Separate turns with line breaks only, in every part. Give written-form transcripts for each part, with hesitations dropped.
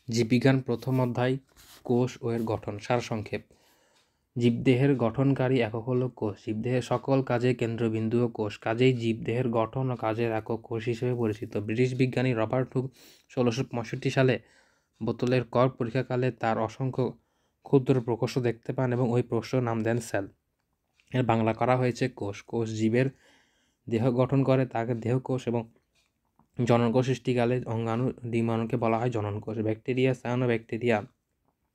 জীববিজ্ঞান প্রথম অধ্যায় কোষ ও এর গঠন সারসংক্ষেপ। জীবদেহের গঠনকারী একক হল কোষ। জীবদেহের সকল কাজের কেন্দ্রবিন্দুও কোষ, কাজেই জীবদেহের গঠন ও কাজের একক কোষ হিসেবে পরিচিত। ব্রিটিশ বিজ্ঞানী রবার্ট হুক 1665 সালে বোতলের কর্ক পরীক্ষাকালে তার অসংখ্য ক্ষুদ্র প্রকোষ্ঠ দেখতে পান এবং ওই প্রকোষ্ঠের নাম দেন সেল। এর বাংলা করা হয়েছে কোষ। কোষ জীবের দেহ গঠন করে, তাকে দেহকোষ, এবং জননকোষ সৃষ্টিকালে অঙ্গাণু ডিম্বাণুকে বলা হয় জননকোষ। ব্যাকটেরিয়া, সায়ানোব্যাকটেরিয়া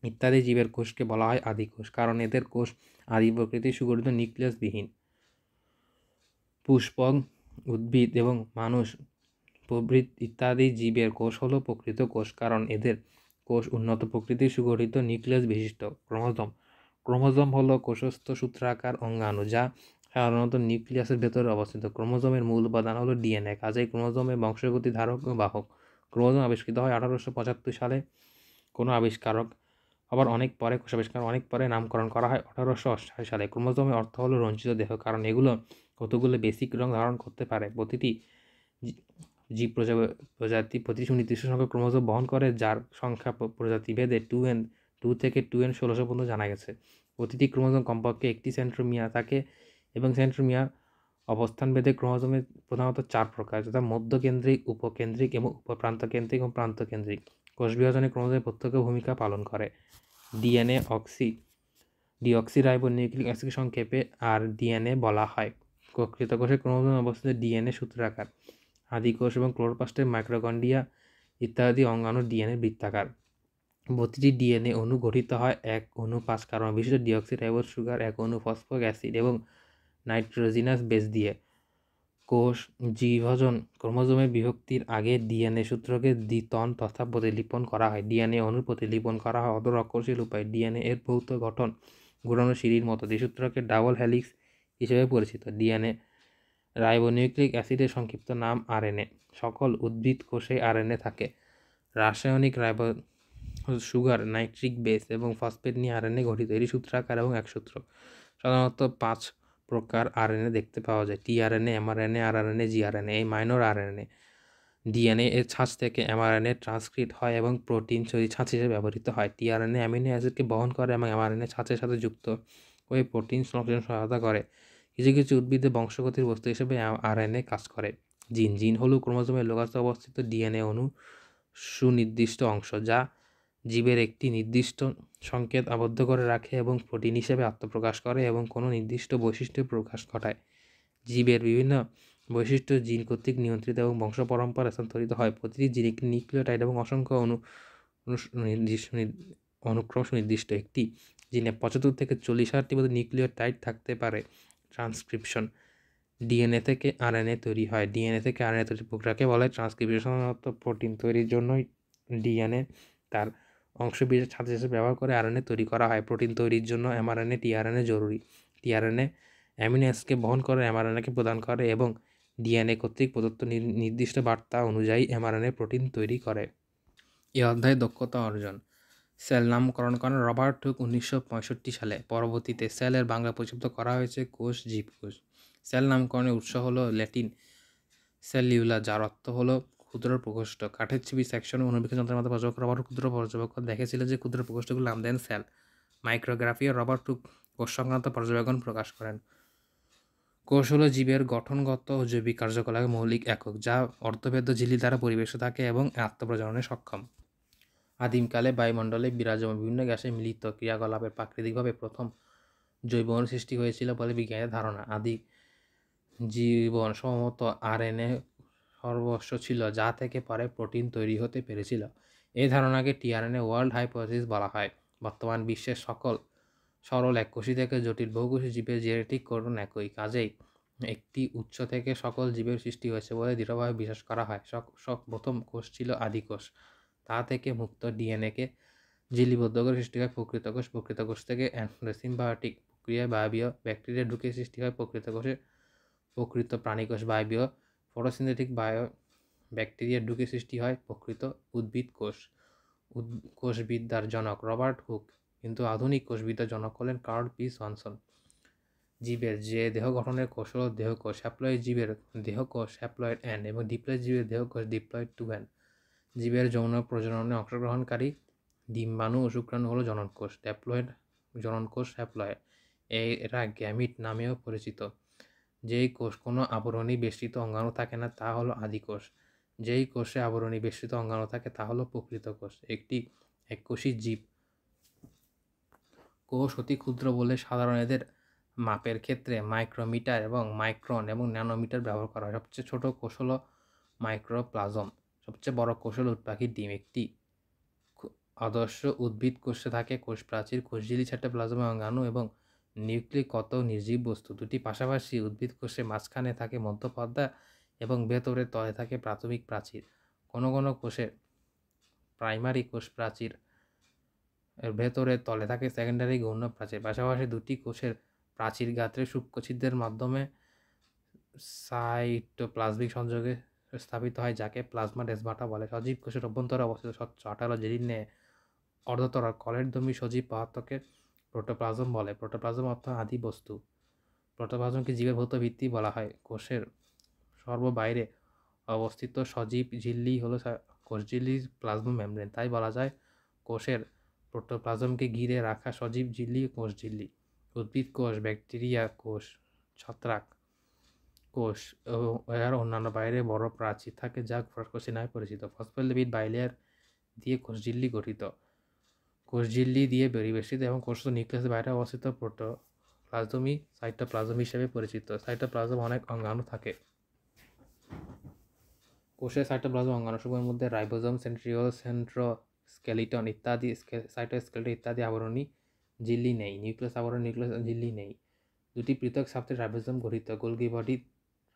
ইত্যাদি জীবের কোষকে বলা হয় আদিকোষ, কারণ এদের কোষ আদি প্রকৃতির সুগঠিত নিউক্লিয়াসবিহীন। পুষ্পক, উদ্ভিদ এবং মানুষ প্রভৃতি ইত্যাদি জীবের কোষ হলো প্রকৃত কোষ, কারণ এদের কোষ উন্নত প্রকৃতির সুগঠিত নিউক্লিয়াস বিশিষ্ট। ক্রোমোজোম হলো কোষস্থ সূত্রাকার অঙ্গাণু, যা সাধারণত নিউক্লিয়াসের ভেতরে অবস্থিত। ক্রোমোজোমের মূল উপাদান হলো ডিএনএ, কাজেই ক্রোমোজোমের বংশগতি ধারক ও বাহক। ক্রোমোজোম আবিষ্কৃত হয় 1875 সালে কোনো আবিষ্কারক, আবার অনেক পরে নামকরণ করা হয় 1888 সালে। ক্রোমোজোমের অর্থ হলো রঞ্জিত দেহ, কারণ এগুলো কতগুলো বেসিক রং ধারণ করতে পারে। প্রতিটি জীব প্রজাতি প্রতি সুনির্দিষ্ট সংখ্যক ক্রোমোজোম বহন করে, যার সংখ্যা প্রজাতি ভেদে 2 থেকে 2n16 পর্যন্ত জানা গেছে। প্রতিটি ক্রোমোজোম কমপক্ষে একটি সেন্ট্রোমিয়ার থাকে এবং সেন্ট্রোমিয়ার অবস্থানভেদে ক্রোমোজোমের প্রধানত 4 প্রকার, যথা মধ্যকেন্দ্রিক, উপকেন্দ্রিক এবং উপপ্রান্তকেন্দ্রিক এবং প্রান্তকেন্দ্রিক। কোষ বিভাজনে ক্রোমোজোমের প্রত্যক্ষ ভূমিকা পালন করে। ডিএনএ ডিঅক্সিরাইবোনিউক্লিক অ্যাসিডকে সংক্ষেপে ডিএনএ বলা হয়। প্রকৃত কোষে ক্রোমোজোমে অবস্থিত ডিএনএ সূত্রাকার। আদিকোষ এবং ক্লোরোপ্লাস্টের মাইক্রোকন্ড্রিয়া ইত্যাদি অঙ্গাণু ডিএনএ বৃত্তাকার। প্রতিটি ডিএনএ অণু গঠিত হয় 1 অণু 5 কার্বন বিশিষ্ট ডিঅক্সিরাইবোজ সুগার, 1 অণু ফসফরিক অ্যাসিড এবং নাইট্রোজিনাস বেস দিয়ে। কোষ বিভাজন ক্রোমোজোমের বিভক্তির আগে ডিএনএ সূত্রকে দ্বিতন তথা প্রতিলিপন করা হয়। ডিএনএ অণুর প্রতিলিপন করা হয় অরক্ষণশীল উপায়ে। ডিএনএ এর ভৌত গঠন ঘোরানো সিঁড়ির মতো। দ্বিসূত্রকে ডাবল হেলিক্স হিসেবে পরিচিত। ডিএনএ রাইবোনিউক্লিক অ্যাসিডের সংক্ষিপ্ত নাম আরএনএ। সকল উদ্ভিদ কোষে আরএনএ থাকে। রাসায়নিক সুগার, নাইট্রিক বেস এবং ফসফেট নিয়ে আরএনএ গঠিত। এটি সূত্রাকার এবং একসূত্র। সাধারণত 5 প্রকার আরএনএ দেখতে পাওয়া যায়: টিআরএনএ, এমআরএনএ, আরআরএনএ, জিআরএনএ। এই মাইনর আরএনএ ডিএনএ এর ছাঁচ থেকে এমআরএনএ ট্রান্সক্রিপ্ট হয় এবং প্রোটিন ছাঁচ হিসেবে ব্যবহৃত হয়। টিআরএনএ অ্যামিনো অ্যাসিডকে বহন করে এবং এমআরএনএ ছাঁচের সাথে যুক্ত হয়ে প্রোটিন সংশ্লেষণে সহায়তা করে। কিছু কিছু উদ্ভিদের বংশগতির বস্তু হিসেবে আরএনএ কাজ করে। জিন হলো ক্রোমোজোমের লোকাসে অবস্থিত ডিএনএ অণু সুনির্দিষ্ট অংশ, যা জীবের একটি নির্দিষ্ট সংকেত আবদ্ধ করে রাখে এবং প্রোটিন হিসেবে আত্মপ্রকাশ করে এবং কোনো নির্দিষ্ট বৈশিষ্ট্যের প্রকাশ ঘটায়। জীবের বিভিন্ন বৈশিষ্ট্য জিন কর্তৃক নিয়ন্ত্রিত এবং বংশ পরম্পরা স্থানান্তরিত হয়। প্রতিটি জিন একটি নিউক্লিওটাইড এবং অসংখ্য অনুক্রম সুনির্দিষ্ট। একটি জিনে 75 থেকে 40,000টি মতো নিউক্লিওটাইড থাকতে পারে। ট্রান্সক্রিপশন ডিএনএ থেকে আরএনএ তৈরি হয়। ডিএনএ থেকে আরএনএ তৈরির প্রক্রিয়াকে বলে ট্রান্সক্রিপশন। সাধারণত প্রোটিন তৈরির জন্যই ডিএনএ তার অংশবিশেষ ছাঁচ হিসেবে ব্যবহার করে আরএনএ তৈরি করা হয়। প্রোটিন তৈরির জন্য এমআরএনএ, টিআরএনএ জরুরি। টিআরএনএ অ্যামিনো অ্যাসিডকে বহন করে, এমআরএনএকে প্রদান করে এবং ডিএনএ কর্তৃক প্রদত্ত নির্দিষ্ট বার্তা অনুযায়ী এমআরএনএ প্রোটিন তৈরি করে। এই অধ্যায়ে দক্ষতা অর্জন। সেল নামকরণ করেন রবার্ট হুক 1965 সালে। পরবর্তীতে সেলের বাংলা পরিচিত করা হয়েছে কোষ, জীবকোষ। সেল নামকরণের উৎস হলো ল্যাটিন সেলিউলা, যার অর্থ হলো ক্ষুদ্র প্রকোষ্ঠ। কাঠের ছবি সেকশনে অনুবীক্ষণ যন্ত্রের মাধ্যমে পর্যবেক্ষণ রবার্ট ক্ষুদ্র পর্যবেক্ষক দেখেছিলেন যে ক্ষুদ্র প্রকোষ্ঠগুলোর নাম দেন সেল। মাইক্রোগ্রাফি রবার্ট হুক কোষ সংক্রান্ত পর্যবেক্ষণ প্রকাশ করেন। কোষ হলো জীবের গঠনগত ও জৈবিক কার্যকলাপের মৌলিক একক, যা অর্ধভেদ্য ঝিল্লি দ্বারা পরিবেশিত থাকে এবং আত্মপ্রজননে সক্ষম। আদিমকালে বায়ুমণ্ডলে বিরাজমান বিভিন্ন গ্যাসের মিলিত ক্রিয়াকলাপের প্রাকৃতিকভাবে প্রথম জৈব অণু সৃষ্টি হয়েছিল বলে বিজ্ঞানীদের ধারণা। আদি জীবন সম্ভবত আরএনএ সর্বস্ব ছিল, যা থেকে পরে প্রোটিন তৈরি হতে পেরেছিল। এই ধারণাকে টিআরএনএ ওয়ার্ল্ড হাইপোথিসিস বলা হয়। বর্তমান বিশ্বের সকল সরল এককোষী থেকে জটিল বহুকোষী জীবের জেনেটিক কোডন একই, কাজেই একটি উৎস থেকে সকল জীবের সৃষ্টি হয়েছে বলে দৃঢ়ভাবে বিশ্বাস করা হয়। প্রথম কোষ ছিল আদিকোষ। তা থেকে মুক্ত ডিএনএকে ঝিল্লিবদ্ধ করে সৃষ্টি হয় প্রকৃত কোষ। প্রকৃত কোষ থেকে সিম্বায়োটিক প্রক্রিয়ায় বায়বীয় ব্যাকটেরিয়া ঢুকে সৃষ্টি হয় প্রকৃত কোষে প্রকৃত প্রাণীকোষ। বায়বীয় ফটোসিনথেটিক ব্যাকটেরিয়া ঢুকে সৃষ্টি হয় প্রকৃত উদ্ভিদ কোষ। কোষবিদ্যার জনক রবার্ট হুক, কিন্তু আধুনিক কোষবিদ্যার জনক হলেন কার্ল পি. জনসন। জীবের যে দেহ গঠনের কোষ হল দেহকোষ। হ্যাপ্লয়েড জীবের দেহকোষ হ্যাপ্লয়েড N এবং ডিপ্লয়েড জীবের দেহকোষ ডিপ্লয়েড 2N। জীবের যৌন প্রজননে অংশগ্রহণকারী ডিম্বাণু ও শুক্রাণু হলো জননকোষ। ড্যাপ্লয়েড জননকোষ হ্যাপ্লয়েড। এরা গ্যামিট নামেও পরিচিত। যেই কোষ কোনো আবরণী বেষ্টিত অঙ্গাণু থাকে না তা হলো আদিকোষ। যেই কোষে আবরণী বেষ্টিত অঙ্গাণু থাকে তা হলো প্রকৃত কোষ। একটি এককোষী জীব কোষ অতি ক্ষুদ্র বলে সাধারণ এদের মাপের ক্ষেত্রে মাইক্রোমিটার এবং মাইক্রন এবং ন্যানোমিটার ব্যবহার করা হয়। সবচেয়ে ছোট কোষ হলো মাইক্রোপ্লাজম। সবচেয়ে বড় কোষ হলো উটপাখির ডিম। একটি আদর্শ উদ্ভিদ কোষে থাকে কোষ প্রাচীর, কোষঝিল্লি, সাইটোপ্লাজম অঙ্গাণু এবং নিউক্লিক কত নির্জীব বস্তু। দুটি পাশাপাশি উদ্ভিদ কোষে মাঝখানে থাকে মধ্যপর্দা এবং ভেতরে তলে থাকে প্রাথমিক প্রাচীর। কোনো কোনো কোষে প্রাইমারি কোষ প্রাচীর এর ভেতরে তলে থাকে সেকেন্ডারি গৌণ প্রাচীর। পাশাপাশি দুটি কোষের প্রাচীর গাত্রে সূক্ষ্ম ছিদ্রের মাধ্যমে সাইটোপ্লাজমিক সংযোগে স্থাপিত হয় যাকে প্লাজমা ডেসমাটা বলে। সজীব কোষের অভ্যন্তরে অবস্থিত স্বচ্ছ আঠালো জেলির ন্যায় অর্ধতরা কলেরধর্মী সজীব পদার্থকে প্রোটোপ্লাজম বলে। প্রোটোপ্লাজম অর্থ আদি বস্তু। প্রোটোপ্লাজমকে জীবের ভৌত ভিত্তি বলা হয়। কোষের সর্ববাইরে অবস্থিত সজীব ঝিল্লি হলো কোষঝিল্লি প্লাজমা মেমব্রেন। তাই বলা যায় কোষের প্রোটোপ্লাজমকে ঘিরে রাখা সজীব ঝিল্লি কোষঝিল্লি। উদ্ভিদ কোষ, ব্যাকটেরিয়া কোষ, ছত্রাক কোষ এবং এর অন্যান্য বাইরে বড় প্রাচীর থাকে যা কোষী নামে পরিচিত। ফসফোলিপিড বাইলেয়ার দিয়ে কোষঝিল্লি গঠিত। কোষঝিল্লি দিয়ে পরিবেষ্টিত এবং কোষস্থ নিউক্লিয়াসের বাইরে অবস্থিত প্রোটোপ্লাজমই সাইটোপ্লাজম হিসেবে পরিচিত। সাইটোপ্লাজম অনেক অঙ্গাণু থাকে। কোষের সাইটোপ্লাজম অঙ্গাণুসমূহের মধ্যে রাইবোজোম, সেন্ট্রিওল, সেন্ট্রোস্কেলিটন ইত্যাদি সাইটোস্কেলিটন ইত্যাদি আবরণী ঝিল্লি নেই। নিউক্লিয়াস আবরণ নিউক্লিয়াস ঝিল্লি নেই। দুটি পৃথক সাবসেট রাইবোজোম গঠিত। গোলগি বডি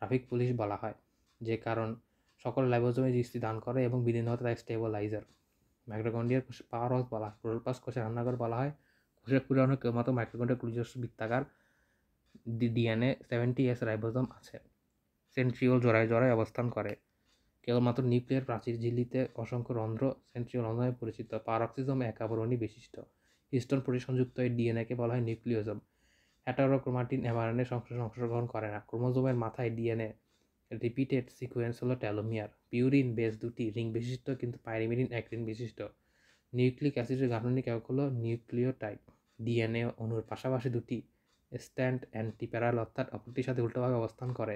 ট্রাফিক পুলিশ বলা হয় যে কারণ সকল রাইবোজোমে দৃষ্টি দান করে এবং বিলীনতা তাই স্টেবিলাইজার। মাইক্রোকন্ড্রিয়ার কোষে পাওয়ার হাউস বলা হয়। ক্লোরোপ্লাস্ট কোষে রান্নাঘর বলা হয়। কোষের পুরানো কেবলমাত্র মাইক্রোকন্ড্রিয়ার নিজস্ব বৃত্তাকার ডিএনএ 70S রাইবোজোম আছে। সেন্ট্রিওল জোড়ায় জোড়ায় অবস্থান করে। কেবলমাত্র নিউক্লিয়ার প্রাচীর ঝিল্লিতে অসংখ্য রন্ধ্র সেন্ট্রিওল নামে পরিচিত। পারক্সিজম এক আবরণী বিশিষ্ট। হিস্টোন প্রোটিন সংযুক্ত এই ডিএনএকে বলা হয় নিউক্লিওজোম। হেটারোক্রোমাটিন এমআরএনএ সংশ্লেষণে অংশগ্রহণ করে না। ক্রোমোজোমের মাথায় ডিএনএ রিপিটেড সিকোয়েন্স হলো টেলোমিয়ার। পিউরিন বেস দুটি রিং বিশিষ্ট কিন্তু পাইরিমিডিন এক রিং বিশিষ্ট। নিউক্লিক অ্যাসিডের গাঠনিক একক হলো নিউক্লিওটাইড। ডিএনএ অণুর পাশাপাশি দুটি স্ট্যান্ড অ্যান্টিপ্যারাল অর্থাৎ অপরটির সাথে উল্টোভাবে অবস্থান করে।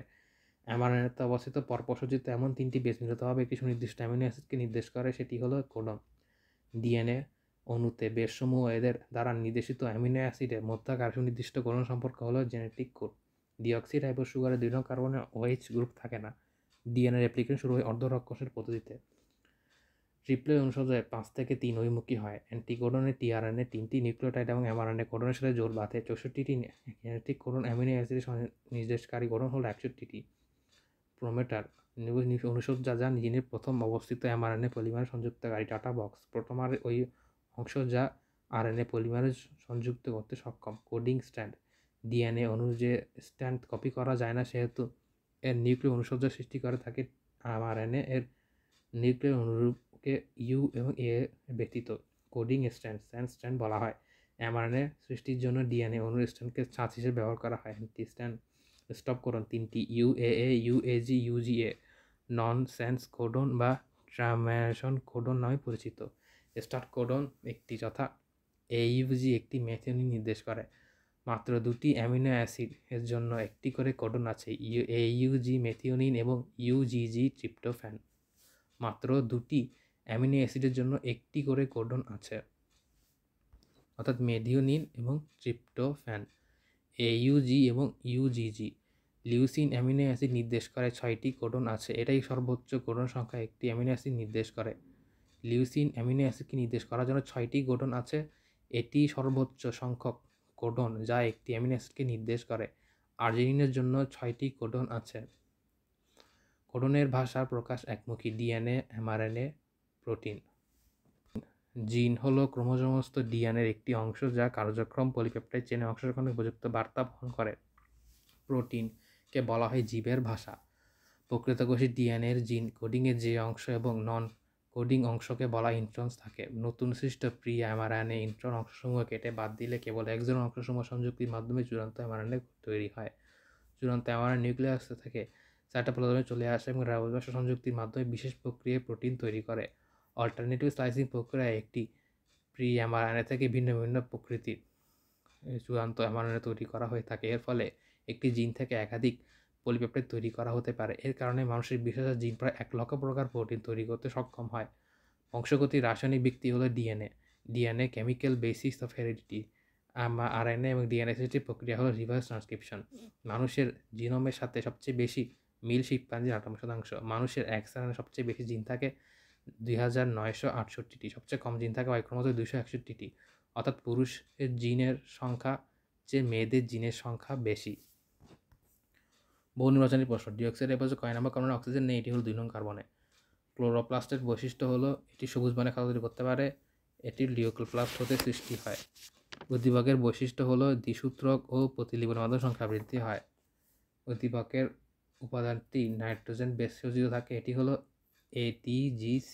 এমআরএনএতে অবস্থিত পরপরসজ্জিত এমন তিনটি বেস মিলিতভাবে একটি সুনির্দিষ্ট অ্যামিনো অ্যাসিডকে নির্দেশ করে, সেটি হলো কোডন। ডিএনএ অণুতে বেসসমূহ এদের দ্বারা নির্দেশিত অ্যামিনো অ্যাসিডের মধ্যকার সুনির্দিষ্ট কোডন সম্পর্ক হলো জেনেটিক কোড। ডিঅক্সি রাইবোজ সুগারে 2 নং কার্বনে OH গ্রুপ থাকে না। ডিএনএ রেপ্লিকেশন শুরু হয় অর্ধরক্ষসের পদ্ধতিতে। ট্রিপ্লেট অনুসারে 5 থেকে 3 অভিমুখী হয়। অ্যান্টিকোডনে টিআরএনএ 3টি নিউক্লিওটাইড এবং এমআরএনএ কোডনের সাথে জোর বাঁধে। 64টি জেনেটিক কোডন অ্যামিনো অ্যাসিডের নির্দেশকারী কোডন হলো 61টি। প্রোমেটার অনুসজ্জা যা জিনের প্রথম অবস্থিত এমআরএনএ পলিমার সংযুক্তকারী। ডাটা বক্স প্রোটোমার ওই অংশ যা আরএনএ পলিমারে সংযুক্ত করতে সক্ষম। কোডিং স্ট্যান্ড ডিএনএ অণুর যে স্ট্যান্ড কপি করা যায় না সেহেতু এর নিউক্লিয় অনুসজ্জা সৃষ্টি করে থাকে এমআরএনএ এর নিউক্লিয় অনুরূপকে ইউ এবং এ ব্যতীত। কোডিং স্ট্যান্ড বলা হয়। এমআরএনএ সৃষ্টির জন্য ডিএনএ অণুর স্ট্যান্ডকে ছাঁচ হিসেবে ব্যবহার করা হয়। অ্যান্টি স্ট্যান্ড স্টপ কোডন 3টি UAA, UAG, UGA নন সেন্স কোডন বা ট্রানজিশন কোডন নামে পরিচিত। স্টার্ট কোডন একটি যথা AUG একটি মেথিওনিন নির্দেশ করে। মাত্র 2টি অ্যামিনো অ্যাসিড এর জন্য একটি করে কোডন আছে, AUG মেথিওনিন এবং UGG ট্রিপ্টোফ্যান। মাত্র 2টি অ্যামিনো অ্যাসিডের জন্য একটি করে কোডন আছে, অর্থাৎ মেথিওনিন এবং ট্রিপ্টোফ্যান। AUG এবং UGG। লিউসিন অ্যামিনো অ্যাসিড নির্দেশ করে 6টি কোডন আছে। এটাই সর্বোচ্চ কোডন সংখ্যা একটি অ্যামিনো অ্যাসিড নির্দেশ করে। লিউসিন অ্যামিনো অ্যাসিডকে নির্দেশ করার জন্য 6টি কোডন আছে। এটি সর্বোচ্চ সংখ্যক কোডন যা একটি অ্যামিনো অ্যাসিডকে নির্দেশ করে। আর্জিনিনের জন্য 6টি কোডন আছে। কোডনের ভাষার প্রকাশ একমুখী। DNA, mRNA, protein. জিন হলো ক্রোমোজোমস্থ ডিএনএর একটি অংশ যা কার্যক্রম পলিপেপটাইড চেনে অংশগ্রহণের উপযুক্ত বার্তা বহন করে। প্রোটিনকে বলা হয় জীবের ভাষা। প্রকৃতকোষী ডিএনএর জিন কোডিংয়ের যে অংশ এবং নন কোডিং অংশকে বলা ইন্ট্রনস থাকে। নতুন সৃষ্ট প্রি এমআরএনএ ইন্ট্রন অংশসমূহ কেটে বাদ দিলে কেবল একজন অংশসমূহ সংযুক্তির মাধ্যমে চূড়ান্ত এমআরএনএ তৈরি হয়। চূড়ান্ত এমআরএনএ নিউক্লিয়াস থেকে সাইটোপ্লাজমে চলে আসে এবং রাইবোজোমের সংযুক্তির মাধ্যমে বিশেষ প্রক্রিয়ায় প্রোটিন তৈরি করে। অল্টারনেটিভ স্লাইসিং প্রক্রিয়া একটি প্রি এমআরএনএ থেকে ভিন্ন ভিন্ন প্রকৃতির চূড়ান্ত এমআরএনএ তৈরি করা হয়ে থাকে। এর ফলে একটি জিন থেকে একাধিক পলিপেপটাইড তৈরি করা হতে পারে। এর কারণে মানুষের বিশেষ জিন প্রায় 1,00,000 প্রকার প্রোটিন তৈরি করতে সক্ষম হয়। বংশগতির রাসায়নিক ভিত্তি হলো DNA. DNA chemical basis of heredity. RNA এবং ডিএনএ সৃষ্টির প্রক্রিয়া হলো রিভার্স ট্রান্সক্রিপশন। মানুষের জিনোমের সাথে সবচেয়ে বেশি মিল শিম্পাঞ্জির 58%। মানুষের এক্সআরএনএ সবচেয়ে বেশি জিন থাকে 2,968টি, সবচেয়ে কম জিন থাকে Y ক্রোমোজোমে 261টি। অর্থাৎ পুরুষের জিনের সংখ্যা চেয়ে মেয়েদের জিনের সংখ্যা বেশি। বহু নির্বাচনী প্রশ্ন। ডিঅক্সাইডের পাশে কয় নম্বর কার্বনে অক্সিজেন নেই? এটি হলো 2 নং কার্বনে। ক্লোরোপ্লাস্টের বৈশিষ্ট্য হলো এটি সবুজ বর্ণের খাদ্য তৈরি করতে পারে। এটি লিওক্লোপ্লাস্ট হতে সৃষ্টি হয়। উদ্দীপকের বৈশিষ্ট্য হলো দ্বিসূত্রক ও প্রতিলিপির মাধ্যমে সংখ্যা বৃদ্ধি হয়। উদ্দীপকের উপাদানটি নাইট্রোজেন বেশ সজ্জিত থাকে। এটি হলো ATGC।